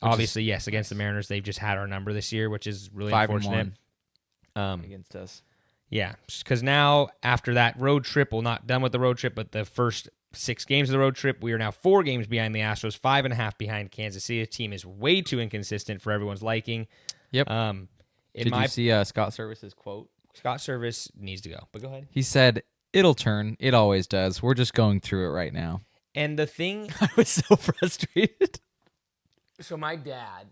Obviously, yes, against the Mariners, they've just had our number this year, which is really 5-1 unfortunate. against us. Yeah, because now after that road trip, well, not done with the road trip, but the first 6 games of the road trip, we are now 4 games behind the Astros, 5.5 behind Kansas City. The team is way too inconsistent for everyone's liking. Yep. Did you see Scott Service's quote? Scott Service needs to go, but go ahead. He said, "It'll turn. It always does. We're just going through it right now." And the thing, I was so frustrated. so my dad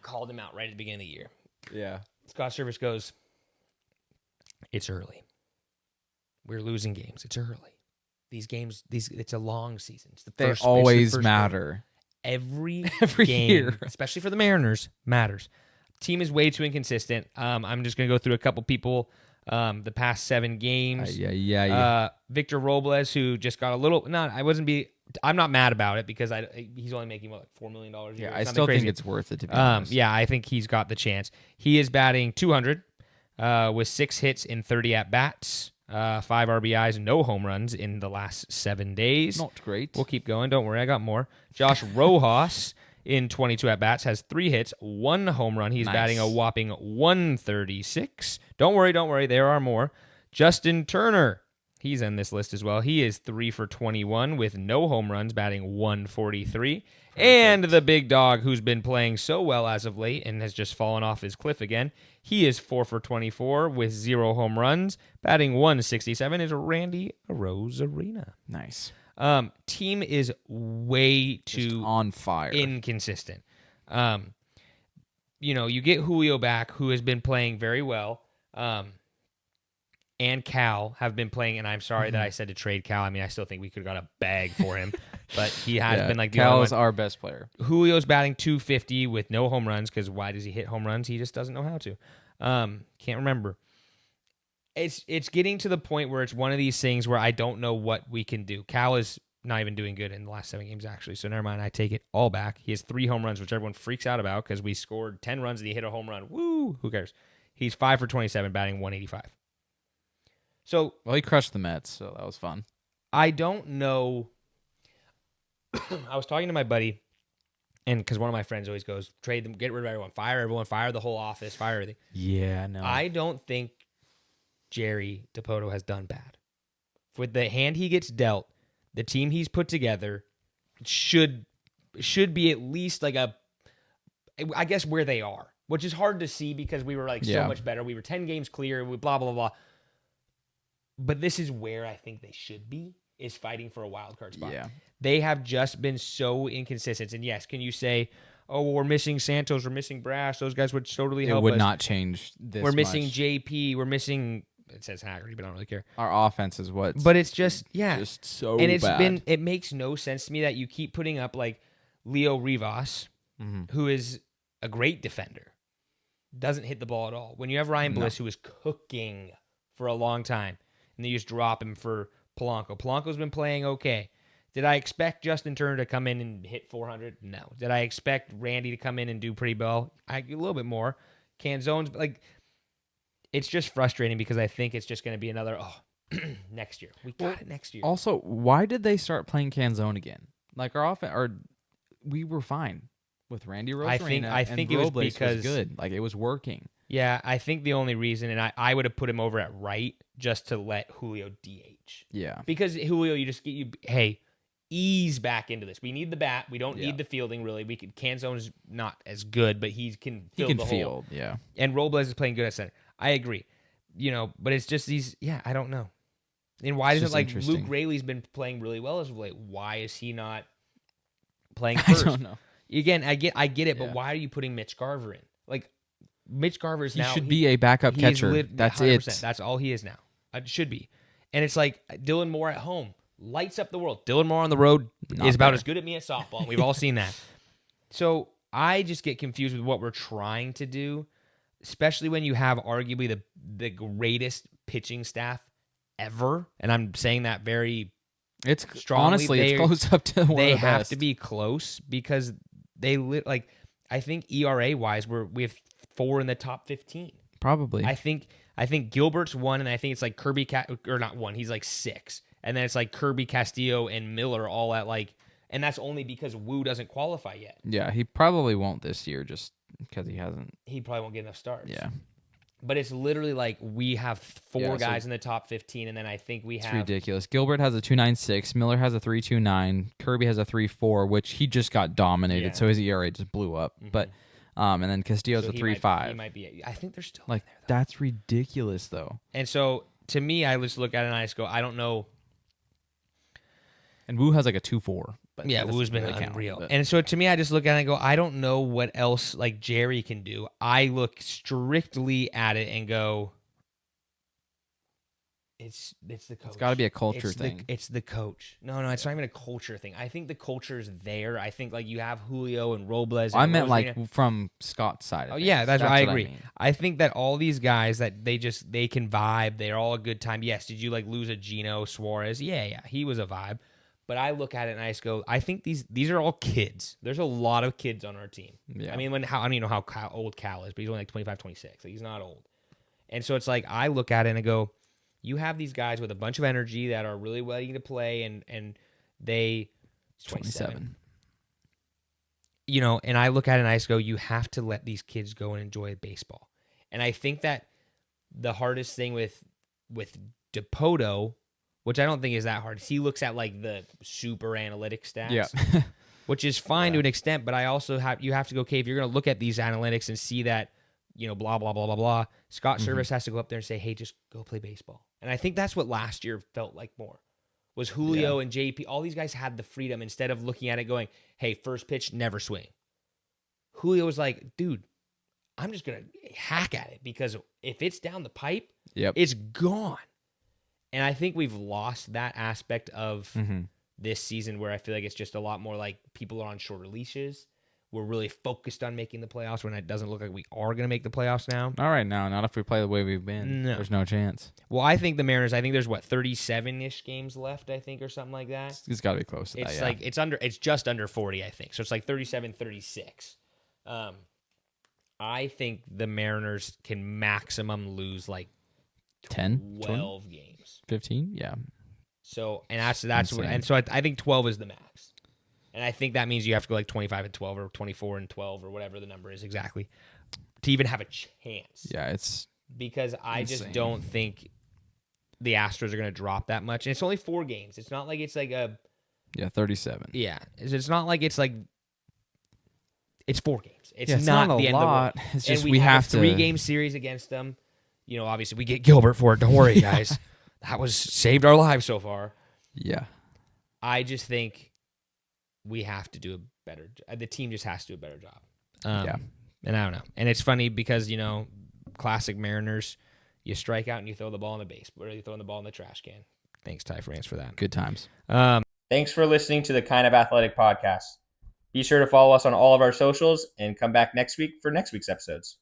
called him out right at the beginning of the year. Yeah. Scott Service goes, "It's early. We're losing games. It's early. These games, it's a long season. It's the They first, always first matter. Every game, year, especially for the Mariners, matters. Team is way too inconsistent. I'm just going to go through a couple people. The past 7 games. Yeah. Victor Robles, who just got a little. I'm not mad about it because he's only making like $4 million a year. Yeah, I still think it's worth it to be honest. Yeah, I think he's got the chance. He is batting 200 with 6 hits in 30 at bats, 5 RBIs, no home runs in the last 7 days. Not great. We'll keep going. Don't worry, I got more. Josh Rojas in 22 at bats has 3 hits, 1 home run. He's batting a whopping 136. Don't worry. There are more. Justin Turner. He's on this list as well. He is 3 for 21 with no home runs, batting 143. Perfect. And the big dog who's been playing so well as of late and has just fallen off his cliff again. He is 4 for 24 with 0 home runs, batting 167 is Randy Arozarena. Nice. Team is way too just on fire, inconsistent. You get Julio back, who has been playing very well. And Cal have been playing, and I'm sorry that I said to trade Cal. I mean, I still think we could have got a bag for him, but he has been like the Cal only is one. our best player. Julio's batting 250 with no home runs because why does he hit home runs? He just doesn't know how to. Can't remember. It's getting to the point where it's one of these things where I don't know what we can do. Cal is not even doing good in the last 7 games, actually, so never mind. I take it all back. He has 3 home runs, which everyone freaks out about because we scored 10 runs and he hit a home run. Woo! Who cares? He's 5 for 27, batting 185. So, well, he crushed the Mets, so that was fun. I don't know. I was talking to my buddy, and because one of my friends always goes, trade them, get rid of everyone, fire the whole office, fire everything. Yeah, no. I don't think Jerry Dipoto has done bad. With the hand he gets dealt, the team he's put together should be at least like I guess where they are, which is hard to see because we were like so much better. We were 10 games clear, we blah, blah, blah. But this is where I think they should be, is fighting for a wild card spot. Yeah. They have just been so inconsistent. And yes, can you say, oh, well, we're missing Santos, we're missing Brash, those guys would totally help us. It would not change this We're missing much. JP, we're missing, it says Haggerty, but I don't really care. Our offense is what. But it's just, just so and it's bad. it makes no sense to me that you keep putting up like Leo Rivas, who is a great defender, doesn't hit the ball at all. When you have Ryan Bliss, who is cooking for a long time, and then you just drop him for Polanco. Polanco's been playing okay. Did I expect Justin Turner to come in and hit 400? No. Did I expect Randy to come in and do pretty well? A little bit more. Canzone's like, it's just frustrating because I think it's just going to be another, next year. We got it next year. Also, why did they start playing Canzone again? Like our offense, we were fine with Randy Rosarena. I think it was because was good. Like it was working. Yeah, I think the only reason, and I would have put him over at right just to let Julio DH. Yeah. Because Julio, hey, ease back into this. We need the bat. We don't need the fielding, really. Canzone's not as good, but he can field the hole. Yeah. And Robles is playing good at center. I agree. But it's just these, I don't know. And why doesn't, like, Luke Raley's been playing really well as of late. Why is he not playing first? I don't know. Again, I get it, but why are you putting Mitch Garver in? Like, Mitch Garver's now... He should be a backup catcher. That's 100%. It. That's all he is now. It should be. And it's like Dylan Moore at home. Lights up the world. Dylan Moore on the road is about as good at me at softball. We've all seen that. So I just get confused with what we're trying to do, especially when you have arguably the greatest pitching staff ever. And I'm saying that very strongly. Honestly, it's close up to one of the best. They have to be close because I think ERA-wise, we have 4 in the top 15. Probably. I think Gilbert's 1, and I think it's like Kirby or not 1. He's like 6, and then it's like Kirby, Castillo, and Miller all at like And that's only because Wu doesn't qualify yet. Yeah, he probably won't this year just because he hasn't. He probably won't get enough starts. Yeah. But it's literally like we have four guys in the top 15, and then I think we have... It's ridiculous. Gilbert has a 2.96. Miller has a 3.29. Kirby has a 3.4, which he just got dominated, so his ERA just blew up. But and then Castillo's a 3.5. He might be... I think they're still like there, that's ridiculous, though. And so, to me, I just look at it and I just go, I don't know... And Wu has like a 2.4. But yeah, Wu's been unreal. And so to me, I just look at it and go, I don't know what else like Jerry can do. I look strictly at it and go, it's the coach. It's got to be a culture thing. It's the coach. No, it's not even a culture thing. I think the culture's there. I think like you have Julio and Robles. And I meant Rosarina. Like from Scott's side. Yeah, that's what I agree. I mean. I think that all these guys that they can vibe. They're all a good time. Yes, did you like lose a Gino Suarez? Yeah, he was a vibe. But I look at it and I just go, I think these are all kids. There's a lot of kids on our team. Yeah. I mean, I don't even know how old Cal is, but he's only like 25, 26. Like, he's not old. And so it's like I look at it and I go, you have these guys with a bunch of energy that are really willing to play, and they... 27. You know, and I look at it and I just go, you have to let these kids go and enjoy baseball. And I think that the hardest thing with Dipoto, which I don't think is that hard. He looks at like the super analytic stats, which is fine to an extent. But I also have to go, okay, if you're going to look at these analytics and see that, you know, blah, blah, blah, blah, blah, Scott Service has to go up there and say, hey, just go play baseball. And I think that's what last year felt like more was Julio and JP. All these guys had the freedom instead of looking at it going, hey, first pitch, never swing. Julio was like, dude, I'm just going to hack at it because if it's down the pipe, it's gone. And I think we've lost that aspect of this season where I feel like it's just a lot more like people are on shorter leashes. We're really focused on making the playoffs when it doesn't look like we are going to make the playoffs now. All right, now, not if we play the way we've been. No. There's no chance. Well, I think the Mariners, I think there's 37-ish games left, I think, or something like that. It's got to be close to that, like it's just under 40, I think. So it's like 37, 36. I think the Mariners can maximum lose like 10, 12 games. 15, yeah. So, and that's what, and so I think 12 is the max. And I think that means you have to go like 25-12 or 24-12 or whatever the number is exactly to even have a chance. Yeah, it's because I just don't think the Astros are going to drop that much. And it's only 4 games. It's not like it's like 37. Yeah, it's not like it's like it's 4 games. It's not the a end lot. Of the world. It's just and we have a 3-game series against them. You know, obviously we get Gilbert for it. Don't worry, guys. That was saved our lives so far. Yeah. I just think we have to do a better job. The team just has to do a better job. And I don't know. And it's funny because, you know, classic Mariners, you strike out and you throw the ball in the base, or you throw the ball in the trash can. Thanks, Ty France, for that. Good times. Thanks for listening to the Kind of Athletic podcast. Be sure to follow us on all of our socials and come back next week for next week's episodes.